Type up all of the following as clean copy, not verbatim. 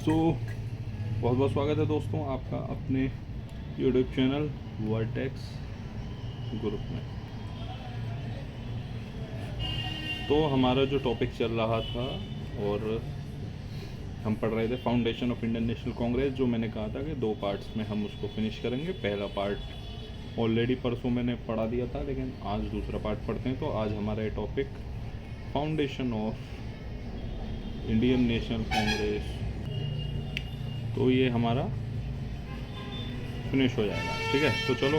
सो बहुत बहुत स्वागत है दोस्तों आपका अपने यूट्यूब चैनल वर्टेक्स ग्रुप में। तो हमारा जो टॉपिक चल रहा था और हम पढ़ रहे थे foundation of Indian National Congress, जो मैंने कहा था कि 2 पार्ट्स में हम उसको फिनिश करेंगे। पहला पार्ट ऑलरेडी परसों मैंने पढ़ा दिया था, लेकिन आज दूसरा पार्ट पढ़ते हैं। तो आज हमारा ये topic foundation of Indian National Congress, तो ये हमारा फिनिश हो जाएगा। ठीक है, तो चलो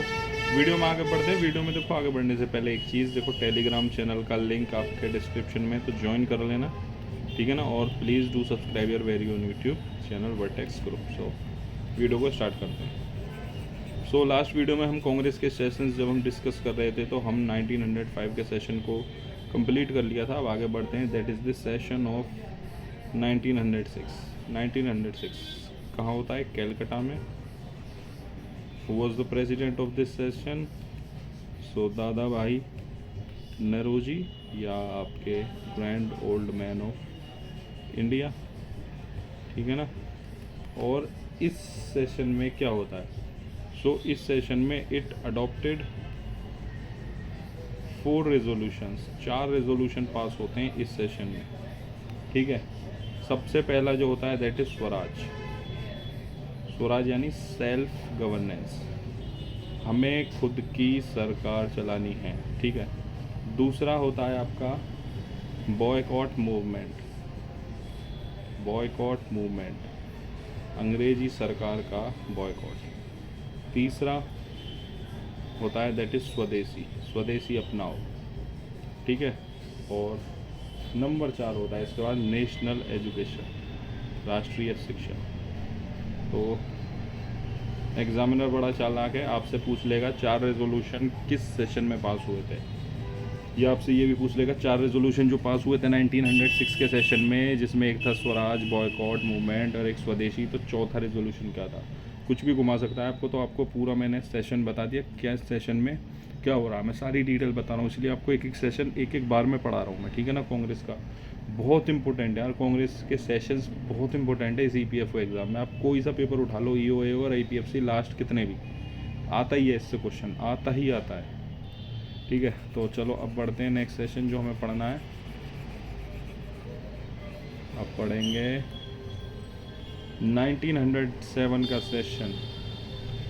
वीडियो में आगे बढ़ते हैं। वीडियो में देखो, आगे बढ़ने से पहले एक चीज़ देखो, टेलीग्राम चैनल का लिंक आपके डिस्क्रिप्शन में, तो ज्वाइन कर लेना, ठीक है ना। और please do subscribe your very own YouTube channel vertex group. So video को स्टार्ट करते हैं। सो लास्ट वीडियो में हम कांग्रेस के सेशंस जब हम डिस्कस कर रहे थे, तो हम 1905 के सेशन को कंप्लीट कर लिया था। अब आगे बढ़ते हैं। That is the session of 1906। 1906 कहाँ होता है? कैलकाटा में। Who was the president of this session? So दादा भाई नौरोजी, या आपके grand old man of India, ठीक है ना। और इस सेशन में क्या होता है? सो इस सेशन में it adopted 4 resolutions, 4 resolution pass होते हैं इस सेशन में, ठीक है। सबसे पहला जो होता है दैट इज स्वराज। स्वराज यानी सेल्फ गवर्नेंस, हमें खुद की सरकार चलानी है, ठीक है। दूसरा होता है आपका बॉयकॉट मूवमेंट। बॉयकॉट मूवमेंट, अंग्रेजी सरकार का बॉयकॉट। तीसरा होता है दैट इज स्वदेशी, स्वदेशी अपनाओ, ठीक है। और नंबर 4 होता है इसके बाद नेशनल एजुकेशन, राष्ट्रीय शिक्षा। तो एग्जामिनर बड़ा चालाक है, आपसे पूछ लेगा 4 रेजोल्यूशन किस सेशन में पास हुए थे, या आपसे ये भी पूछ लेगा 4 रेजोल्यूशन जो पास हुए थे 1906 के सेशन में, जिसमें एक था स्वराज, बॉयकॉट मूवमेंट और एक स्वदेशी, तो चौथा रेजोल्यूशन क्या था। कुछ भी घुमा सकता है आपको। तो आपको पूरा मैंने सेशन बता दिया, क्या सेशन में क्या हो रहा है, मैं सारी डिटेल बता रहा हूँ, इसलिए आपको एक एक सेशन एक एक बार में पढ़ा रहा हूँ मैं, ठीक है ना। कांग्रेस का बहुत इंपॉर्टेंट है यार, कांग्रेस के सेशंस बहुत इंपॉर्टेंट है इस ईपीएफओ एग्ज़ाम में। आप कोई सा पेपर उठा लो, ईओए और आईपीएफसी, लास्ट कितने भी आता ही है, इससे क्वेश्चन आता ही आता है, ठीक है। तो चलो अब बढ़ते हैं नेक्स्ट सेशन जो हमें पढ़ना है। अब पढ़ेंगे 1907 का सेशन।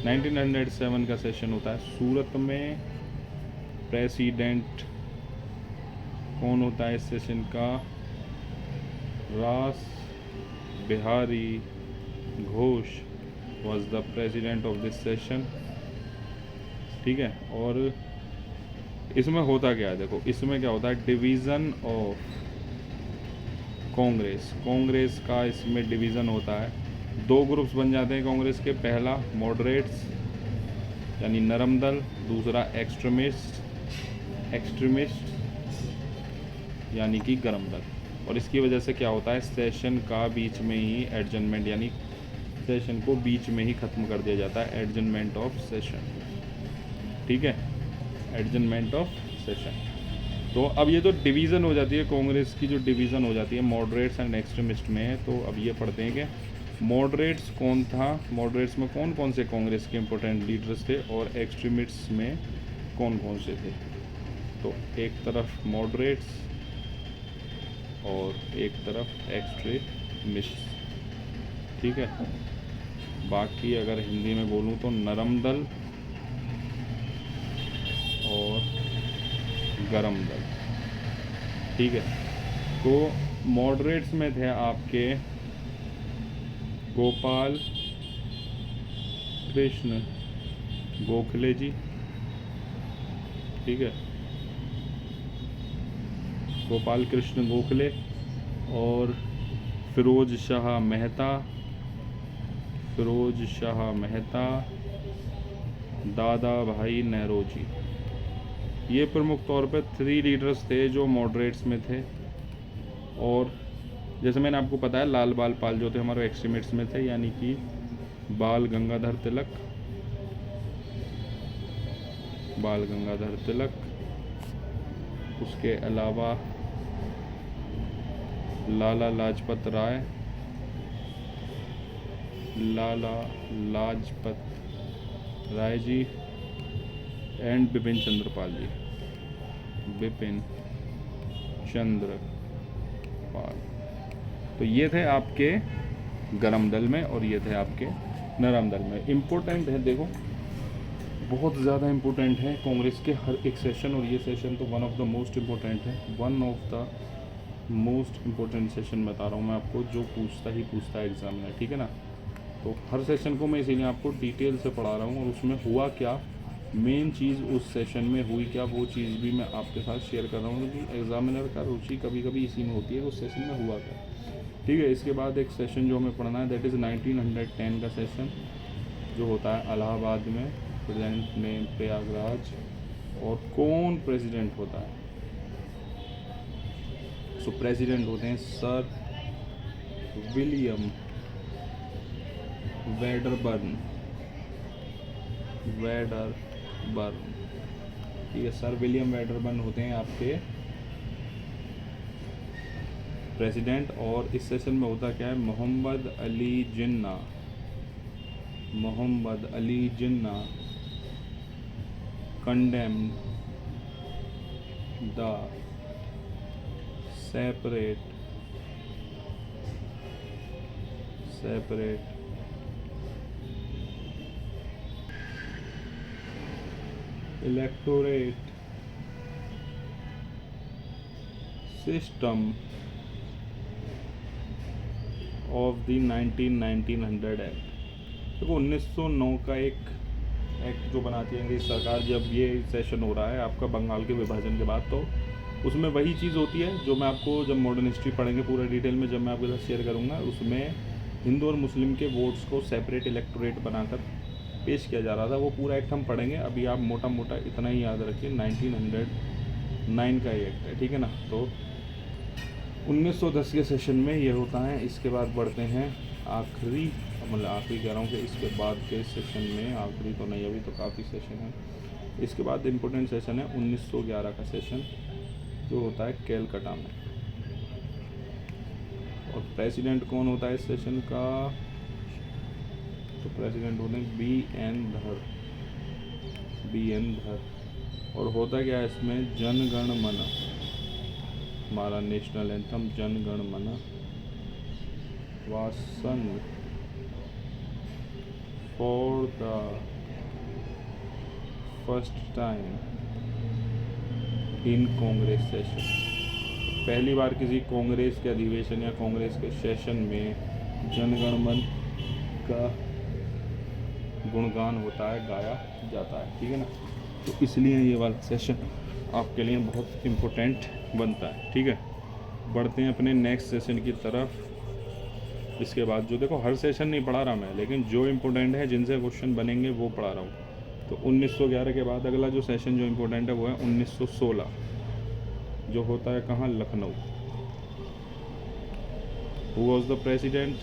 1907 का सेशन होता है सूरत में। प्रेसिडेंट कौन होता है इस सेशन का? रास Bihari Ghosh was the president of this session, ठीक है। और इसमें होता क्या है देखो, इसमें क्या होता है, डिवीज़न ऑफ कांग्रेस। कांग्रेस का इसमें डिवीज़न होता है, 2 ग्रुप्स बन जाते हैं कांग्रेस के। पहला मॉडरेट्स यानी नरम दल, दूसरा एक्सट्रीमिस्ट यानी कि गरम दल। और इसकी वजह से क्या होता है, सेशन का बीच में ही एडजर्नमेंट, यानी सेशन को बीच में ही ख़त्म कर दिया जाता है, एडजर्नमेंट ऑफ सेशन, ठीक है, एडजर्नमेंट ऑफ सेशन। तो अब ये तो डिवीज़न हो जाती है कांग्रेस की, जो डिवीज़न हो जाती है मॉडरेट्स एंड एक्सट्रीमिस्ट में। तो अब ये पढ़ते हैं कि मॉडरेट्स कौन था, मॉडरेट्स में कौन कौन से कांग्रेस के इंपॉर्टेंट लीडर्स थे, और एक्सट्रीमिस्ट्स में कौन कौन से थे। तो एक तरफ मॉडरेट्स और एक तरफ एक्सट्रीमिस्ट, ठीक है। बाकी अगर हिंदी में बोलूँ तो नरम दल और गरम दल, ठीक है। तो मॉडरेट्स में थे आपके गोपाल कृष्ण गोखले जी, ठीक है, गोपाल कृष्ण गोखले, और फिरोज शाह मेहता, दादा भाई नौरोजी। ये प्रमुख तौर पर 3 लीडर्स थे जो मॉडरेट्स में थे। और जैसे मैंने आपको बताया, लाल बाल पाल जो थे हमारे एक्सट्रीमिस्ट्स में थे, यानी कि बाल गंगाधर तिलक, उसके अलावा लाला लाजपत राय लाला लाजपत राय जी एंड बिपिन चंद्र पाल जी, बिपिन चंद्र पाल। तो ये थे आपके गरम दल में और ये थे आपके नरम दल में। इम्पोर्टेंट है, देखो बहुत ज़्यादा इम्पोर्टेंट है कांग्रेस के हर एक सेशन, और ये सेशन तो one of the most important है, one of the most important session बता रहा हूँ मैं आपको, जो पूछता है एग्ज़ाम में, ठीक है ना। तो हर सेशन को मैं इसीलिए आपको डिटेल से पढ़ा रहा हूँ, और उसमें हुआ क्या, मेन चीज़ उस सेशन में हुई क्या, वो चीज़ भी मैं आपके साथ शेयर कर रहा हूँ, क्योंकि एग्जामिनर का रुचि कभी कभी इसी में होती है, उस सेशन में हुआ क्या, ठीक है। इसके बाद एक सेशन जो हमें पढ़ना है, दैट इज़ 1910 का सेशन, जो होता है इलाहाबाद में, प्रेजेंट में प्रयागराज, और कौन प्रेसिडेंट होता है। सो प्रेसिडेंट होते हैं सर विलियम वेडरबर्न, ठीक है, सर विलियम वेडरबर्न होते हैं आपके प्रेसिडेंट। और इस सेशन में होता क्या है, Mohammad Ali Jinnah condemned the separate electorate system of the 1900 act. देखो 1909 का एक एक्ट जो बनाती है अंग्रेज सरकार, जब ये सेशन हो रहा है आपका बंगाल के विभाजन के बाद, तो उसमें वही चीज़ होती है जो मैं आपको जब मॉडर्न हिस्ट्री पढ़ेंगे पूरा डिटेल में, जब मैं आपके साथ शेयर करूँगा, उसमें हिंदू और मुस्लिम के वोट्स को सेपरेट इलेक्टोरेट बनाकर पेश किया जा रहा था। वो पूरा एक्ट हम पढ़ेंगे, अभी आप मोटा मोटा इतना ही याद रखिए, 1909 का ये एक्ट है, ठीक है ना। तो 1910 के सेशन में ये होता है। इसके बाद बढ़ते हैं आखिरी, मतलब आखिरी कह रहा हूँ कि इसके बाद के सेशन में, आखिरी तो नहीं, अभी तो काफ़ी सेशन है। इसके बाद इम्पोर्टेंट सेशन है 1911 का सेशन, जो होता है कैलकाटा में। और प्रेसिडेंट कौन होता है इस सेशन का, तो प्रेसिडेंट होते हैं बी एन धर। और होता क्या है इसमें, जनगण मन, हमारा नेशनल एंथम जनगण मन was sung for the first time in Congress session. पहली बार किसी कांग्रेस के अधिवेशन या कांग्रेस के सेशन में जनगण मन का गुणगान होता है, गाया जाता है, ठीक है ना। तो इसलिए ये वाला सेशन आपके लिए बहुत इम्पोर्टेंट बनता है, ठीक है। बढ़ते हैं अपने नेक्स्ट सेशन की तरफ। इसके बाद जो, देखो हर सेशन नहीं पढ़ा रहा मैं, लेकिन जो इम्पोर्टेंट है, जिनसे क्वेश्चन बनेंगे वो पढ़ा रहा हूँ। तो 1911 के बाद अगला जो सेशन जो इम्पोर्टेंट है वो है 1916, जो होता है कहाँ, Lucknow. Who was the president,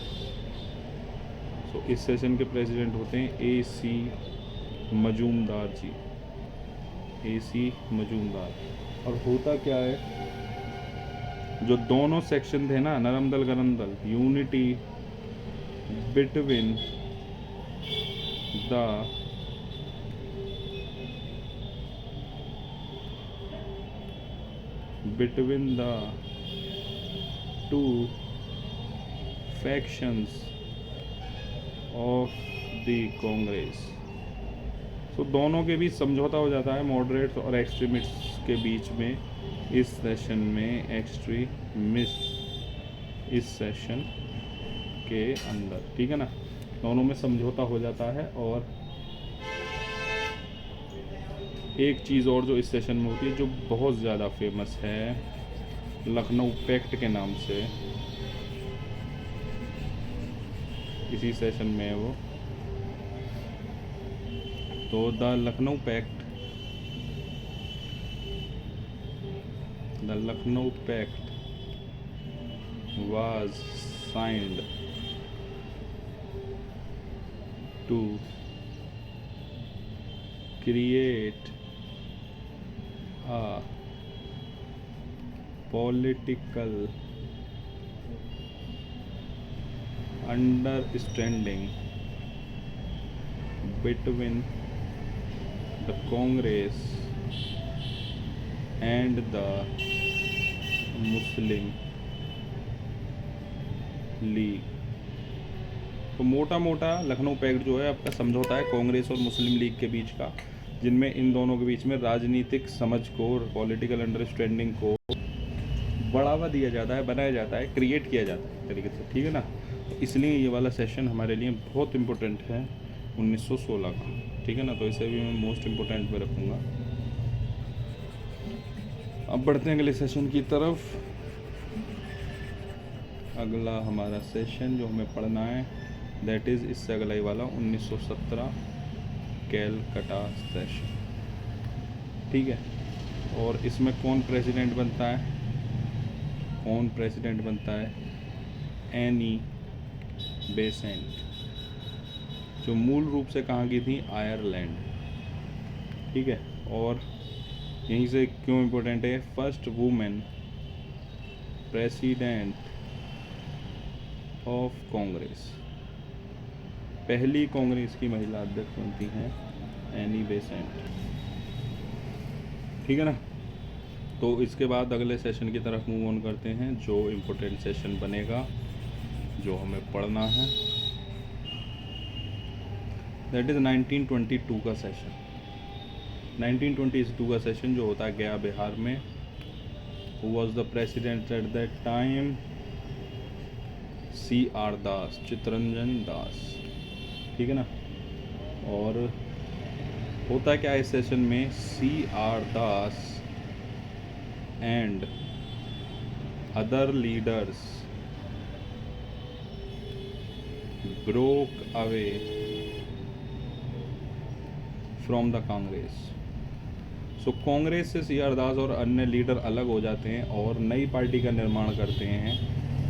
तो इस सेशन के प्रेसिडेंट होते हैं AC मजूमदार जी, AC मजूमदार। और होता क्या है, जो दोनों सेक्शन थे ना, नरम दल गरम दल, unity between the two factions of the Congress. तो दोनों के बीच समझौता हो जाता है, मॉडरेट्स और एक्सट्रीमिस्ट्स के बीच में इस सेशन में, एक्सट्रीमिस्ट इस सेशन के अंदर, ठीक है ना। दोनों में समझौता हो जाता है। और एक चीज़ और जो इस सेशन में होती है, जो बहुत ज़्यादा फेमस है, लखनऊ पैक्ट के नाम से, इसी सेशन में है वो। तो the Lucknow pact was signed to create a political understanding between the Congress and the Muslim League. तो मोटा मोटा लखनऊ पैक्ट जो है आपका समझौता है कांग्रेस और मुस्लिम लीग के बीच का, जिनमें इन दोनों के बीच में राजनीतिक समझ को, पॉलिटिकल अंडरस्टैंडिंग को बढ़ावा दिया जाता है, बनाया जाता है, क्रिएट किया जाता है तरीके से, ठीक है ना। तो इसलिए ये वाला सेशन हमारे लिए बहुत इम्पोर्टेंट है 1916 का, ठीक है ना। तो इसे भी मैं मोस्ट इम्पोर्टेंट पे रखूँगा। अब बढ़ते हैं अगले सेशन की तरफ। अगला हमारा सेशन जो हमें पढ़ना है दैट इज़ इससे अगला ही वाला 1917 कैलकटा सेशन, ठीक है। और इसमें कौन प्रेसिडेंट बनता है? कौन प्रेसिडेंट बनता है? एनी बेसेंट, जो मूल रूप से कहाँ की थी? आयरलैंड, ठीक है। और यहीं से क्यों इम्पोर्टेंट है? First women president of Congress, पहली कांग्रेस की महिला अध्यक्ष बनती हैं एनी बेसेंट, ठीक है ना। तो इसके बाद अगले सेशन की तरफ मूव ऑन करते हैं, जो इम्पोर्टेंट सेशन बनेगा, जो हमें पढ़ना है दैट इज़ 1922 का सेशन। 1922 का सेशन जो होता है गया बिहार में। Who was the president at that time? C.R. दास, चित्तरंजन दास, ठीक है ना। और होता क्या है इस सेशन में? C.R. Das and other leaders broke away from the Congress. So Congress से C.R. दास और अन्य लीडर अलग हो जाते हैं और नई पार्टी का निर्माण करते हैं,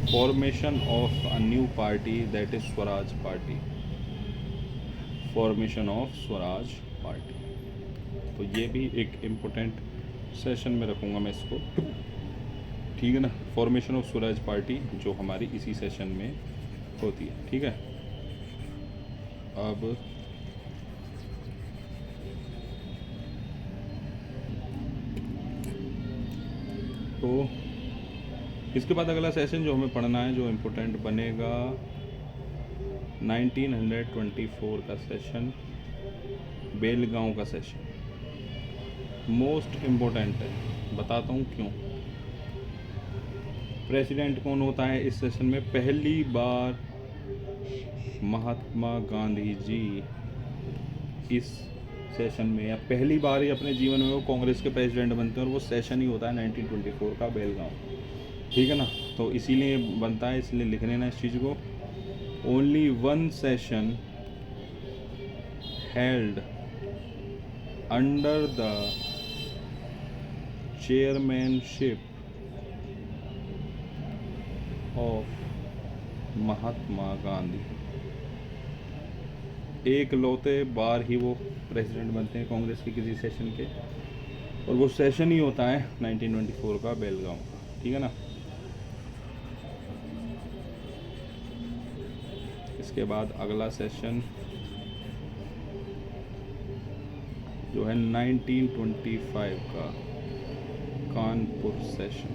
formation of a new party that is Swaraj party, formation of Swaraj party. तो ये भी एक इम्पोर्टेंट सेशन में रखूँगा मैं इसको, ठीक है ना। फॉर्मेशन ऑफ स्वराज पार्टी जो हमारी इसी सेशन में होती है, ठीक है। अब तो इसके बाद अगला सेशन जो हमें पढ़ना है, जो इम्पोर्टेंट बनेगा 1924 का सेशन, बेलगांव का सेशन। मोस्ट इम्पोर्टेंट है, बताता हूँ क्यों। प्रेसिडेंट कौन होता है इस सेशन में? पहली बार महात्मा गांधी जी इस सेशन में, या पहली बार ही अपने जीवन में वो कांग्रेस के प्रेसिडेंट बनते हैं, और वो सेशन ही होता है 1924 का बेलगांव, ठीक है ना। तो इसीलिए बनता है, इसलिए लिख लेना इस चीज़ को। Only one session held under the chairmanship of Mahatma Gandhi. एक लौते बार ही वो प्रेसिडेंट बनते हैं कांग्रेस के किसी सेशन के, और वो सेशन ही होता है 1924 का बेलगांव का, ठीक है ना। इसके बाद अगला सेशन जो है 1925 का कानपुर सेशन,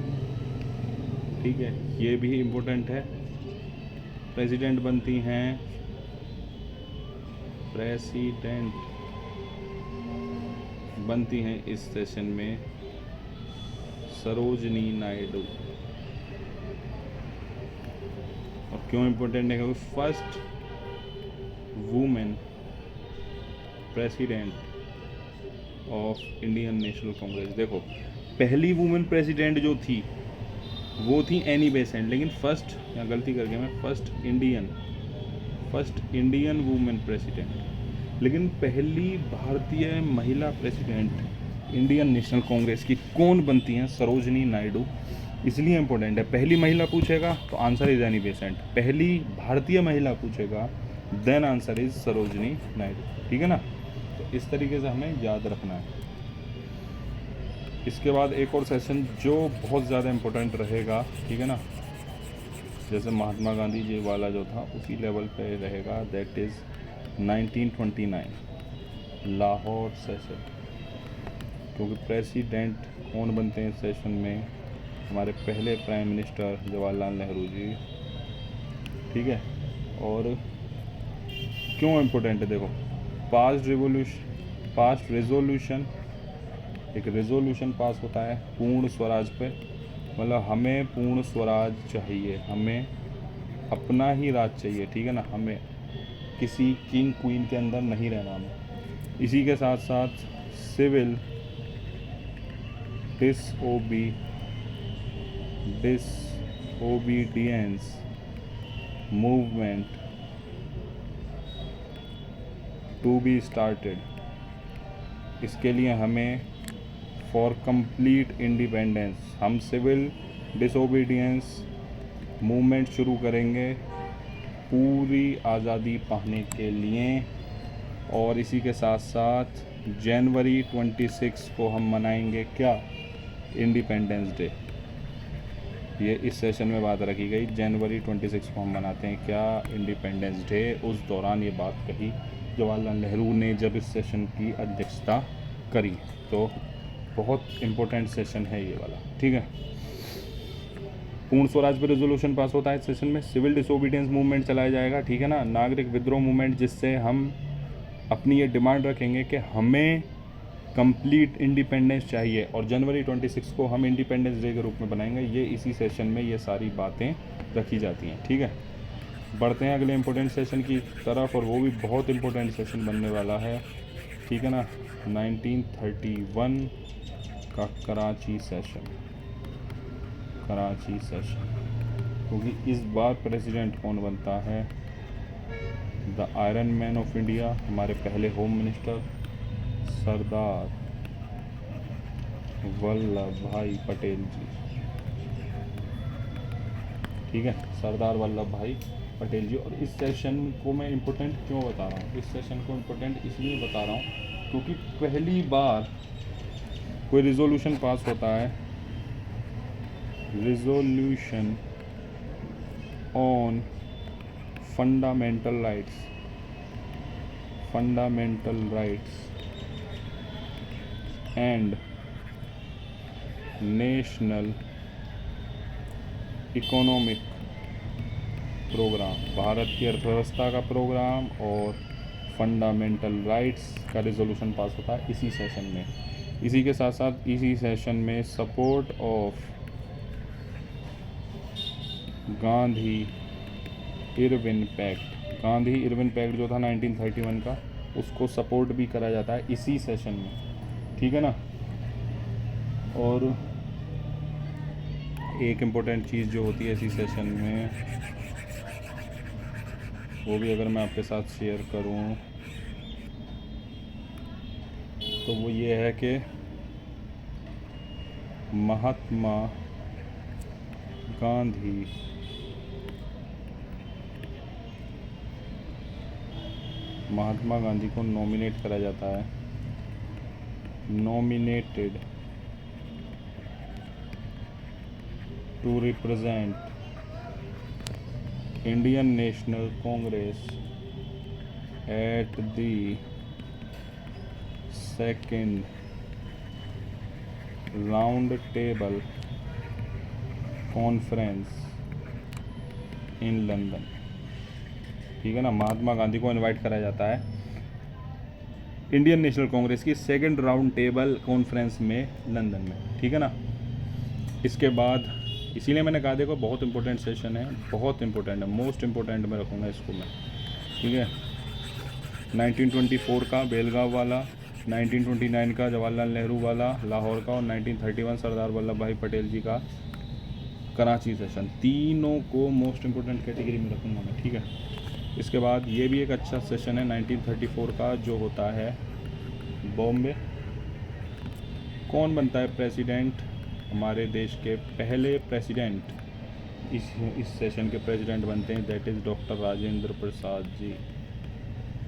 ठीक है। ये भी इम्पोर्टेंट है। प्रेसिडेंट बनती हैं, प्रेसिडेंट बनती हैं इस सेशन में सरोजनी नायडू। और क्यों इम्पोर्टेंट है? क्योंकि first women president of Indian National Congress. देखो, पहली वुमेन प्रेसिडेंट जो थी वो थी एनी बेसेंट, लेकिन फर्स्ट, यहाँ गलती कर गया मैं, फर्स्ट इंडियन वुमेन प्रेसिडेंट, लेकिन पहली भारतीय महिला प्रेसिडेंट इंडियन नेशनल कांग्रेस की कौन बनती हैं? सरोजनी नायडू। इसलिए इम्पोर्टेंट है, पहली महिला पूछेगा तो आंसर इज एनी बेसेंट, पहली भारतीय महिला पूछेगा then answer is Sarojini Naidu, ठीक है ना। तो इस तरीके से हमें याद रखना है। इसके बाद एक और सेशन जो बहुत ज़्यादा इम्पोर्टेंट रहेगा, ठीक है ना, जैसे महात्मा गांधी जी वाला जो था उसी लेवल पे रहेगा, दैट इज़ 1929 लाहौर सेशन। क्योंकि प्रेसिडेंट कौन बनते हैं इस सेशन में, हमारे पहले प्राइम मिनिस्टर जवाहरलाल नेहरू जी, ठीक है। और क्यों इम्पोर्टेंट है देखो, पास्ट रेजोल्यूशन, एक रेजोल्यूशन पास होता है पूर्ण स्वराज पे, मतलब हमें पूर्ण स्वराज चाहिए, हमें अपना ही राज चाहिए, ठीक है ना, हमें किसी किंग क्वीन के अंदर नहीं रहना हमें। इसी के साथ साथ civil disobedience movement to be started. इसके लिए हमें फॉर कंप्लीट इंडिपेंडेंस, हम सिविल डिसओबीडियंस मूवमेंट शुरू करेंगे पूरी आज़ादी पाने के लिए। और इसी के साथ साथ जनवरी 26 को हम मनाएंगे क्या, इंडिपेंडेंस डे। ये इस सेशन में बात रखी गई, जनवरी 26 को हम मनाते हैं क्या, इंडिपेंडेंस डे। उस दौरान ये बात कही जवाहरलाल नेहरू ने जब इस सेशन की अध्यक्षता करी। तो बहुत इम्पोर्टेंट सेशन है ये वाला, ठीक है। पूर्ण स्वराज पर रेजोल्यूशन पास होता है इस सेशन में। सिविल डिसोबीडियंस मूवमेंट चलाया जाएगा, ठीक है ना, नागरिक विद्रोह मूवमेंट, जिससे हम अपनी ये डिमांड रखेंगे कि हमें कंप्लीट इंडिपेंडेंस चाहिए। और जनवरी 26 को हम इंडिपेंडेंस डे के रूप में बनाएंगे। ये इसी सेशन में ये सारी बातें रखी जाती हैं, ठीक है। बढ़ते हैं अगले इम्पोर्टेंट सेशन की तरफ, और वो भी बहुत इम्पोर्टेंट सेशन बनने वाला है, ठीक है ना, 1931 का कराची सेशन। क्योंकि इस बार प्रेसिडेंट कौन बनता है, the iron man of India, हमारे पहले होम मिनिस्टर सरदार वल्लभ भाई पटेल जी, ठीक है, सरदार वल्लभ भाई पटेल जी। और इस सेशन को मैं इम्पोर्टेंट क्यों बता रहा हूँ, इस सेशन को इम्पोर्टेंट इसलिए बता रहा हूँ क्योंकि पहली बार कोई रिजोल्यूशन पास होता है, resolution on fundamental rights and national economic programme, भारत की अर्थव्यवस्था का प्रोग्राम और फंडामेंटल राइट्स का रिजोल्यूशन पास होता है इसी सेशन में। इसी के साथ साथ इसी सेशन में support of Gandhi Irwin pact जो था 1931 का, उसको सपोर्ट भी करा जाता है इसी सेशन में, ठीक है ना। और एक इम्पोर्टेंट चीज़ जो होती है इसी सेशन में, वो भी अगर मैं आपके साथ शेयर करूं तो वो ये है कि महात्मा गांधी को नॉमिनेट करा जाता है, nominated to represent Indian National Congress at the second round table conference in London, ठीक है ना। महात्मा गांधी को इनवाइट करा जाता है इंडियन नेशनल कांग्रेस की सेकंड राउंड टेबल कॉन्फ्रेंस में लंदन में, ठीक है ना। इसके बाद इसीलिए मैंने कहा देखो बहुत इंपॉर्टेंट सेशन है, बहुत इंपॉर्टेंट है, मोस्ट इंपॉर्टेंट में रखूँगा इसको मैं, ठीक है। 1924 का बेलगांव वाला, 1929 का जवाहरलाल नेहरू वाला लाहौर का, और 1931 सरदार वल्लभ भाई पटेल जी का कराची सेशन, तीनों को मोस्ट इंपॉर्टेंट कैटेगरी में रखूँगा मैं, ठीक है। इसके बाद ये भी एक अच्छा सेशन है 1934 का, जो होता है बॉम्बे। कौन बनता है प्रेसिडेंट, हमारे देश के पहले प्रेसिडेंट इस सेशन के प्रेसिडेंट बनते हैं, that is doctor Rajendra Prasad ji,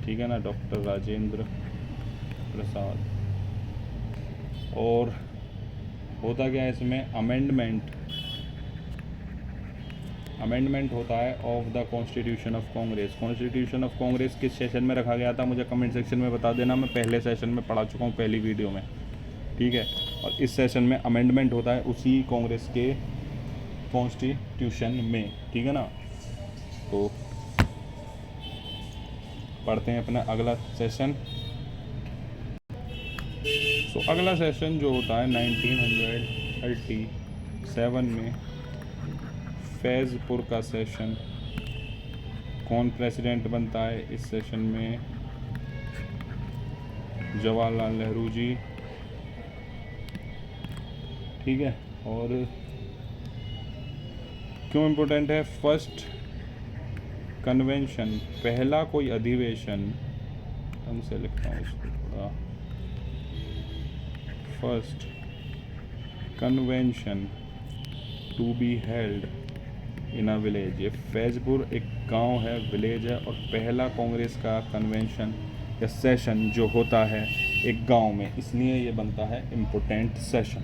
ठीक है ना, डॉक्टर राजेंद्र प्रसाद। और होता क्या है इसमें, अमेंडमेंट अमेंडमेंट होता है of the constitution of Congress. Constitution of Congress किस सेशन में रखा गया था मुझे कमेंट सेक्शन में बता देना, मैं पहले सेशन में पढ़ा चुका हूँ पहली वीडियो में, ठीक है। और इस सेशन में अमेंडमेंट होता है उसी कांग्रेस के कॉन्स्टिट्यूशन में, ठीक है ना। तो पढ़ते हैं अपना अगला सेशन। तो अगला सेशन जो होता है 1937 में फैज़पुर का सेशन। कौन प्रेसिडेंट बनता है इस सेशन में? जवाहरलाल नेहरू जी, ठीक है। और क्यों इम्पोर्टेंट है? फर्स्ट कन्वेंशन, पहला कोई अधिवेशन, ढंग से लिखता हूँ इसको थोड़ा, first convention to be held in a village. ये फैज़पुर एक गांव है, विलेज है, और पहला कांग्रेस का कन्वेंशन या सेशन जो होता है एक गांव में, इसलिए ये बनता है इम्पोर्टेंट सेशन।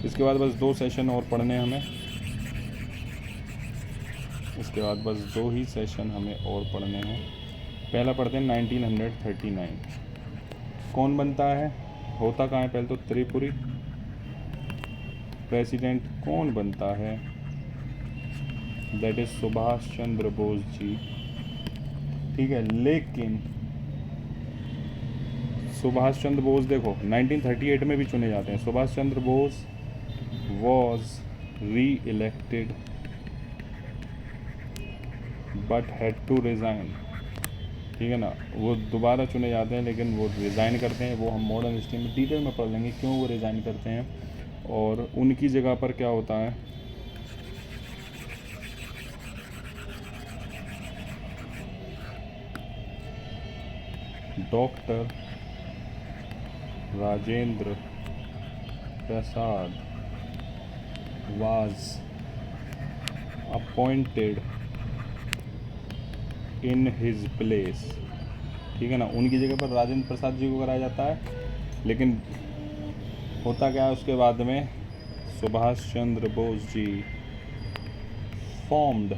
इसके बाद बस 2 सेशन और पढ़ने हमें, इसके बाद बस 2 ही सेशन हमें और पढ़ने हैं। पहला पढ़ते हैं 1939। कौन बनता है, होता कहाँ है? पहले तो त्रिपुरी। प्रेसिडेंट कौन बनता है? दैट इज सुभाष चंद्र बोस जी, ठीक है। लेकिन सुभाष चंद्र बोस देखो 1938 में भी चुने जाते हैं। Subhash Chandra Bose was re elected but had to resign, ठीक है ना। वो दोबारा चुने जाते हैं लेकिन वो रिज़ाइन करते हैं। वो हम मॉडर्न हिस्ट्री में डिटेल में पढ़ लेंगे क्यों वो रिज़ाइन करते हैं और उनकी जगह पर क्या होता है। Doctor Rajendra Prasad was appointed in his place, ठीक है ना। उनकी जगह पर राजेंद्र प्रसाद जी को कराया जाता है। लेकिन होता क्या है उसके बाद में, Subhash Chandra Bose ji formed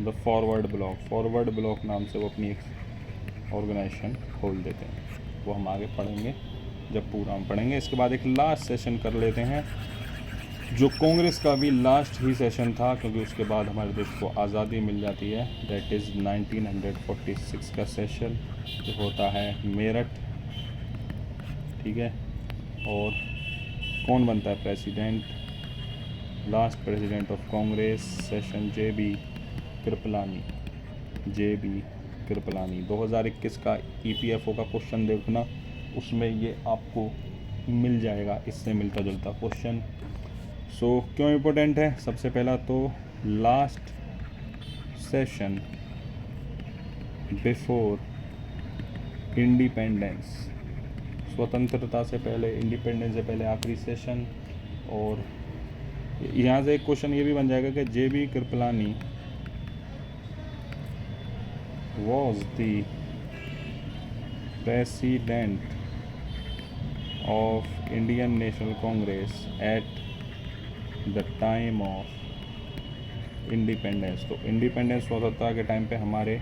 the forward bloc. Forward bloc नाम से वो अपनी एक ऑर्गेनाइजेशन खोल देते हैं। वो हम आगे पढ़ेंगे जब पूरा हम पढ़ेंगे। इसके बाद एक लास्ट सेशन कर लेते हैं जो कांग्रेस का भी लास्ट ही सेशन था, क्योंकि उसके बाद हमारे देश को आज़ादी मिल जाती है। दैट इज़ 1946 का सेशन जो होता है मेरठ, ठीक है। और कौन बनता है president? Last president of Congress session JB Kripalani. JB Kripalani 2021 का EPFO का क्वेश्चन देखना, उसमें ये आपको मिल जाएगा, इससे मिलता जुलता क्वेश्चन। सो क्यों इम्पोर्टेंट है? सबसे पहला तो लास्ट सेशन बिफोर इंडिपेंडेंस, स्वतंत्रता से पहले, इंडिपेंडेंस से पहले आखिरी सेशन। और यहाँ से एक क्वेश्चन ये भी बन जाएगा कि JB Kripalani was the president of Indian National Congress at the time of independence। तो इंडिपेंडेंस स्वतंत्रता के टाइम पे हमारे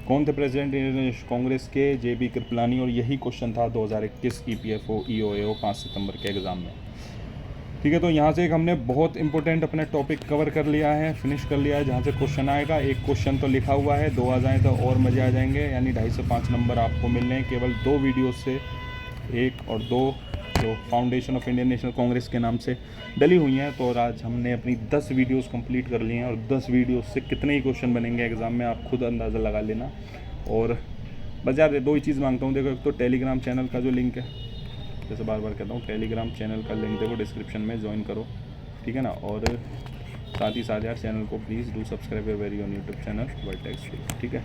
कौन थे प्रेसिडेंट इंडियन कांग्रेस के? JB कृपलानी। और यही क्वेश्चन था 2021 EPFO EOAO 5 सितंबर के एग्ज़ाम में, ठीक है। तो यहाँ से एक हमने बहुत इंपॉर्टेंट अपना टॉपिक कवर कर लिया है, फिनिश कर लिया है। जहाँ से क्वेश्चन आएगा, एक क्वेश्चन तो लिखा हुआ है, 2 आ जाएँ तो और मज़े आ जाएंगे। यानी 2.5 से 5 नंबर आपको मिलने हैं केवल 2 वीडियो से, 1 और 2 जो foundation of Indian National Congress के नाम से डली हुई हैं। तो और आज हमने अपनी 10 वीडियोस कंप्लीट कर ली हैं, और 10 वीडियोस से कितने ही क्वेश्चन बनेंगे एग्ज़ाम में आप खुद अंदाज़ा लगा लेना। और बस यार 2 ही चीज़ मांगता हूँ, देखो एक तो टेलीग्राम चैनल का जो लिंक है, जैसे बार बार कहता हूँ, टेलीग्राम चैनल का लिंक देखो डिस्क्रिप्शन में, ज्वाइन करो, ठीक है ना। और साथ ही साथ यार चैनल को please do subscribe your very on YouTube channel vertex, ठीक है।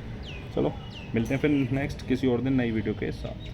चलो मिलते हैं फिर नेक्स्ट किसी और दिन नई वीडियो के साथ।